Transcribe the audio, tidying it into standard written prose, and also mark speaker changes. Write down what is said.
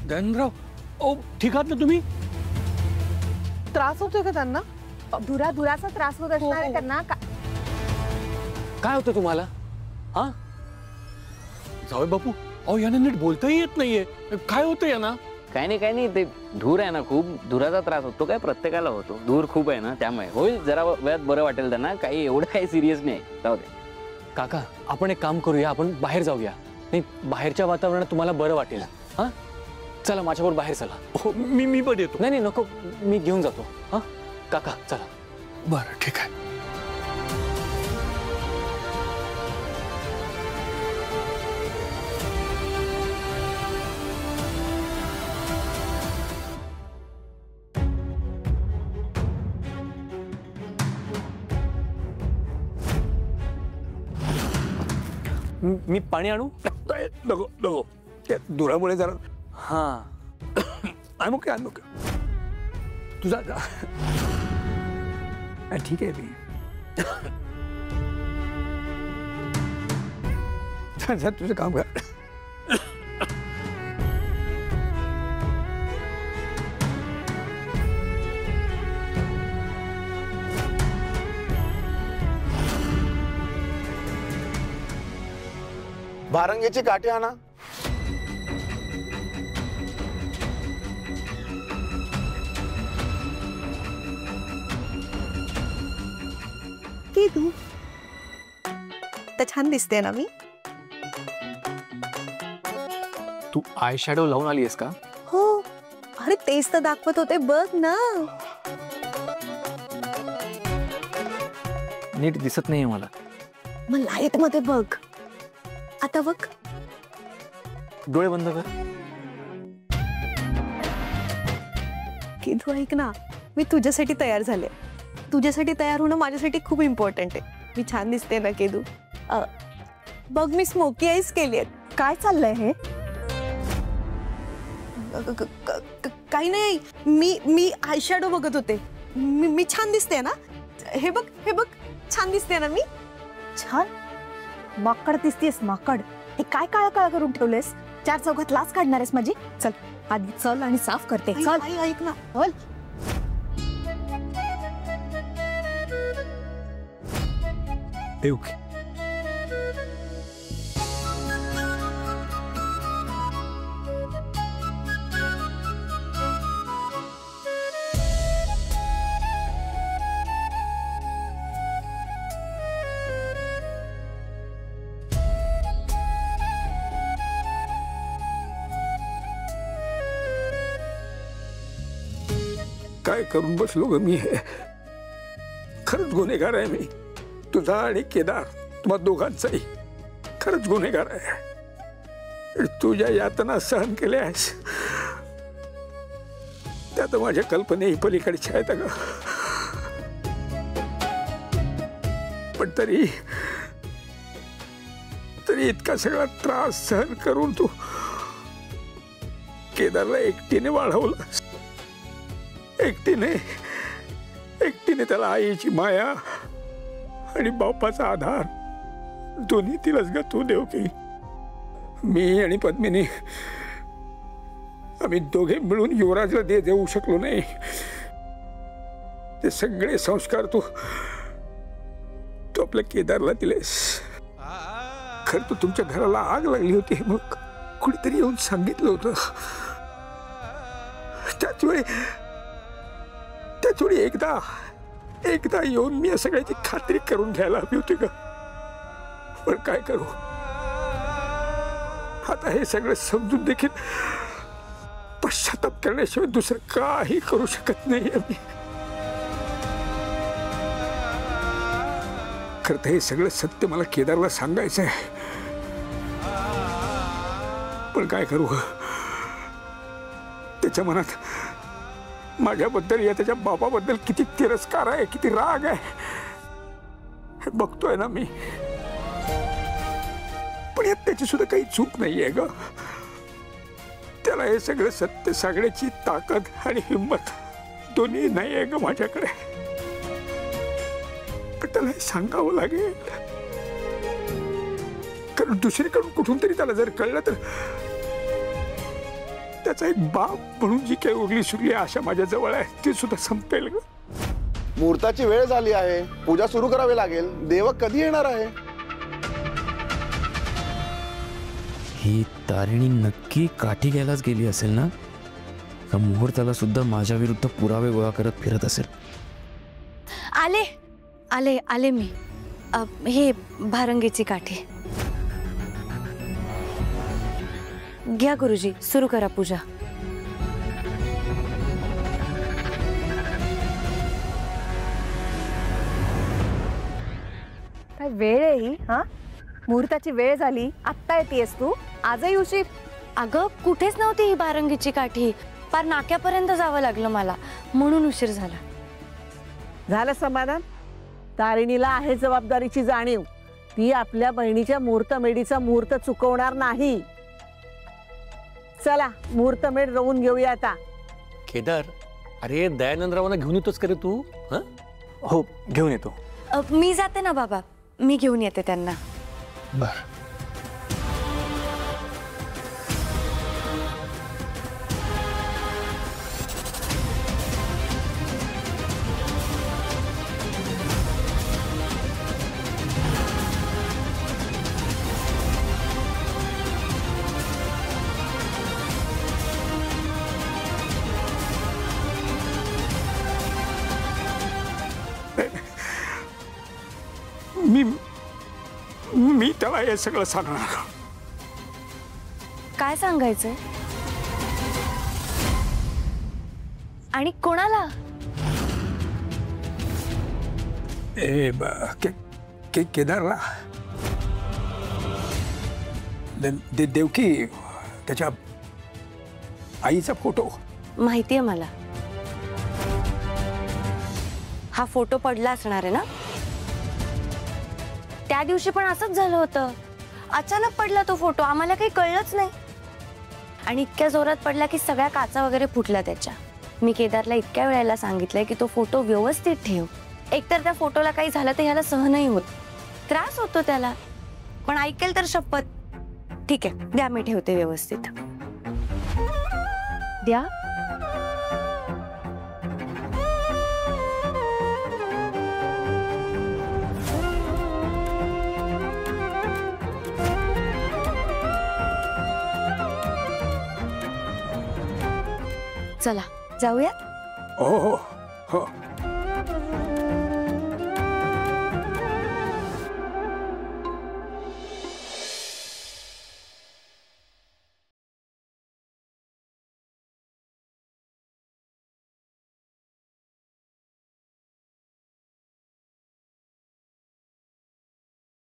Speaker 1: दयानंदराव, ओ ठीक आहात ना तुम्ही?
Speaker 2: त्रास होतोय का त्यांना?
Speaker 3: धुराचा त्रास होत असणार आहे त्यांना.
Speaker 4: काय होतं तुम्हाला? हा
Speaker 1: जावई बापू, अहो यांना नीट बोलताही येत नाहीये. काय होतं यांना?
Speaker 5: काही नाही ते धूर आहे ना, खूप धुराचा त्रास होतो. काय प्रत्येकाला होतो, धूर खूप आहे ना, त्यामुळे होईल. जरा वेळात बरं वाटेल त्यांना. काही एवढं काही सिरियस नाही. जाऊ दे.
Speaker 4: काका, आपण एक काम करूया, आपण बाहेर जाऊया. नाही, बाहेरच्या वातावरणात तुम्हाला बरं वाटेल. हा चला माझ्याबरोबर बाहेर चला.
Speaker 1: हो, मी पण येतो.
Speaker 4: नाही नको, मी घेऊन जातो. हा काका चला.
Speaker 1: बरं ठीक आहे.
Speaker 4: मी पाणी आणू?
Speaker 1: नको नको, त्या धुरामुळे जरा.
Speaker 4: हा
Speaker 1: आणू काय? आणू का? तुझा ठीक आहे. मी तुझं काम कर.
Speaker 6: भारंगेची काठी आणा.
Speaker 2: की तू तर छान दिसते ना मी.
Speaker 4: तू आय शॅडो लावून आलीयस का?
Speaker 2: हो, अरे तेच तर दाखवत होते, बघ ना.
Speaker 4: नीट दिसत नाहीये मला.
Speaker 2: मग लाईट मध्ये बघ. आता बघ.
Speaker 4: डोळे बंद कर.
Speaker 2: की तू ऐक ना, मी तुझ्यासाठी तयार झाले. तुझ्यासाठी तयार होणं माझ्यासाठी खूप इम्पॉर्टंट आहे. मी छान दिसते ना केदू? बघ, मी स्मोकी आईज केली आहेत.
Speaker 3: काय चाललंय हे?
Speaker 2: काही नाही, मी आय शॅडो बघत होते. मी छान दिसते ना? हे बघ, हे बघ, छान दिसते ना मी?
Speaker 3: छान माकड दिसतेस. माकड, हे काय काळा काळा करून ठेवलेस? चार चौघात लाच काढणार आहेस माझी? चल आधी चल आणि साफ करते. चल
Speaker 2: ऐक ना.
Speaker 3: चल.
Speaker 1: ओके. काय करून बसलो ग मी? खरंच गुन्हेगार आहे मी. तुझा आणि केदार, तुम्हा दोघांचाही खरंच गुन्हेगार आहे. तुझ्या यातना सहन केल्यास त्यात माझ्या कल्पनेही पलीकडच्या आहेत ग. पण तरी इतका सगळा त्रास सहन करून तू केदारला एकटीने वाढवलं. एकटीने त्याला आईची माया आणि बापाचा आधार दोन्ही तिलाच ग तू देव की. मी आणि पद्मिनी आम्ही दोघे मिळून युवराजला देऊ शकलो नाही. ते सगळे संस्कार तू आपल्या केदारला दिलेस. खर तू तुमच्या घराला आग लागली होती मग कुणीतरी येऊन सांगितलं होतं. त्याचवेळी एकदा येऊन मी या सगळ्याची खात्री करून घ्यायला हवी होती का? पण काय करू, आता हे सगळं समजून देखील पश्चाताप करण्याशिवाय दुसरं काही करू शकत नाही मी. खरं तर हे सगळं सत्य मला केदारला सांगायचं आहे. पण काय करू, त्याच्या मनात माझ्याबद्दल या त्याच्या बापाबद्दल किती तिरस्कार आहे, किती राग आहे हे बघतोय ना मी. पण यात त्याची सुद्धा काही चूक नाहीये ग. त्याला हे सगळं सत्य सांगण्याची ताकद आणि हिंमत दोन्ही नाहीये ग माझ्याकडे. पण त्याला हे सांगावं लागेल, कारण दुसरीकडून कुठून तरी त्याला जर कळलं त्याचा एक बाप म्हणून जी काही उरली सुरली आशा माझ्या जवळ आहे ती सुद्धा संपेल ग.
Speaker 6: मुहूर्ताची वेळ झाली आहे, पूजा सुरू करावी लागेल. देव कधी येणार आहे?
Speaker 7: ही तारिणी नक्की काठी घ्यायलाच गेली असेल ना? का मुहूर्ताला सुद्धा माझ्या विरुद्ध पुरावे गोळा करत फिरत असेल?
Speaker 2: आले आले आले मी. हे भारंगीची काठी घ्या गुरुजी, सुरू करा पूजा.
Speaker 3: काय वेळ आहे ही? हा, मुहूर्ताची वेळ झाली, आत्ता येतेस तू? आजही उशीर.
Speaker 2: अगं कुठेच नव्हती ही भारंगीची काठी, पार नाक्यापर्यंत जावं लागलं मला, म्हणून उशीर झाला.
Speaker 8: झालं समाधान? तारिणीला आहे जबाबदारीची जाणीव. ती आपल्या बहिणीच्या मुहूर्तमेढीचा मुहूर्त चुकवणार नाही. चला मुहूर्तमेढ रवून घेऊया आता.
Speaker 4: केदार, अरे दयानंदरावांना घेऊन येतोस का रे तू? हा? हो, घेऊन येतो.
Speaker 2: मी जाते ना बाबा, मी घेऊन येते त्यांना.
Speaker 4: बर.
Speaker 1: मी त्याला हे सगळं सांगणार.
Speaker 2: काय सांगायचंय? आणि कोणाला?
Speaker 1: केदारला. देवकी त्याच्या आईचा फोटो
Speaker 2: माहितीये मला. हा फोटो पडला असणार आहे ना? त्या दिवशी पण असंच झालं होतं. अचानक पडला तो फोटो, आम्हाला काही कळलंच नाही. आणि इतक्या जोरात पडला की सगळ्या काचा वगैरे फुटल्या त्याच्या. मी केदारला इतक्या वेळेला सांगितलंय की तो फोटो व्यवस्थित ठेव. एकतर त्या फोटोला काही झालं तर ह्याला सहनही होत, त्रास होतो त्याला. पण ऐकेल तर शपथ. ठीक आहे, द्या, मी ठेवते व्यवस्थित. द्या. चला जाऊयात.
Speaker 1: हो हो हो.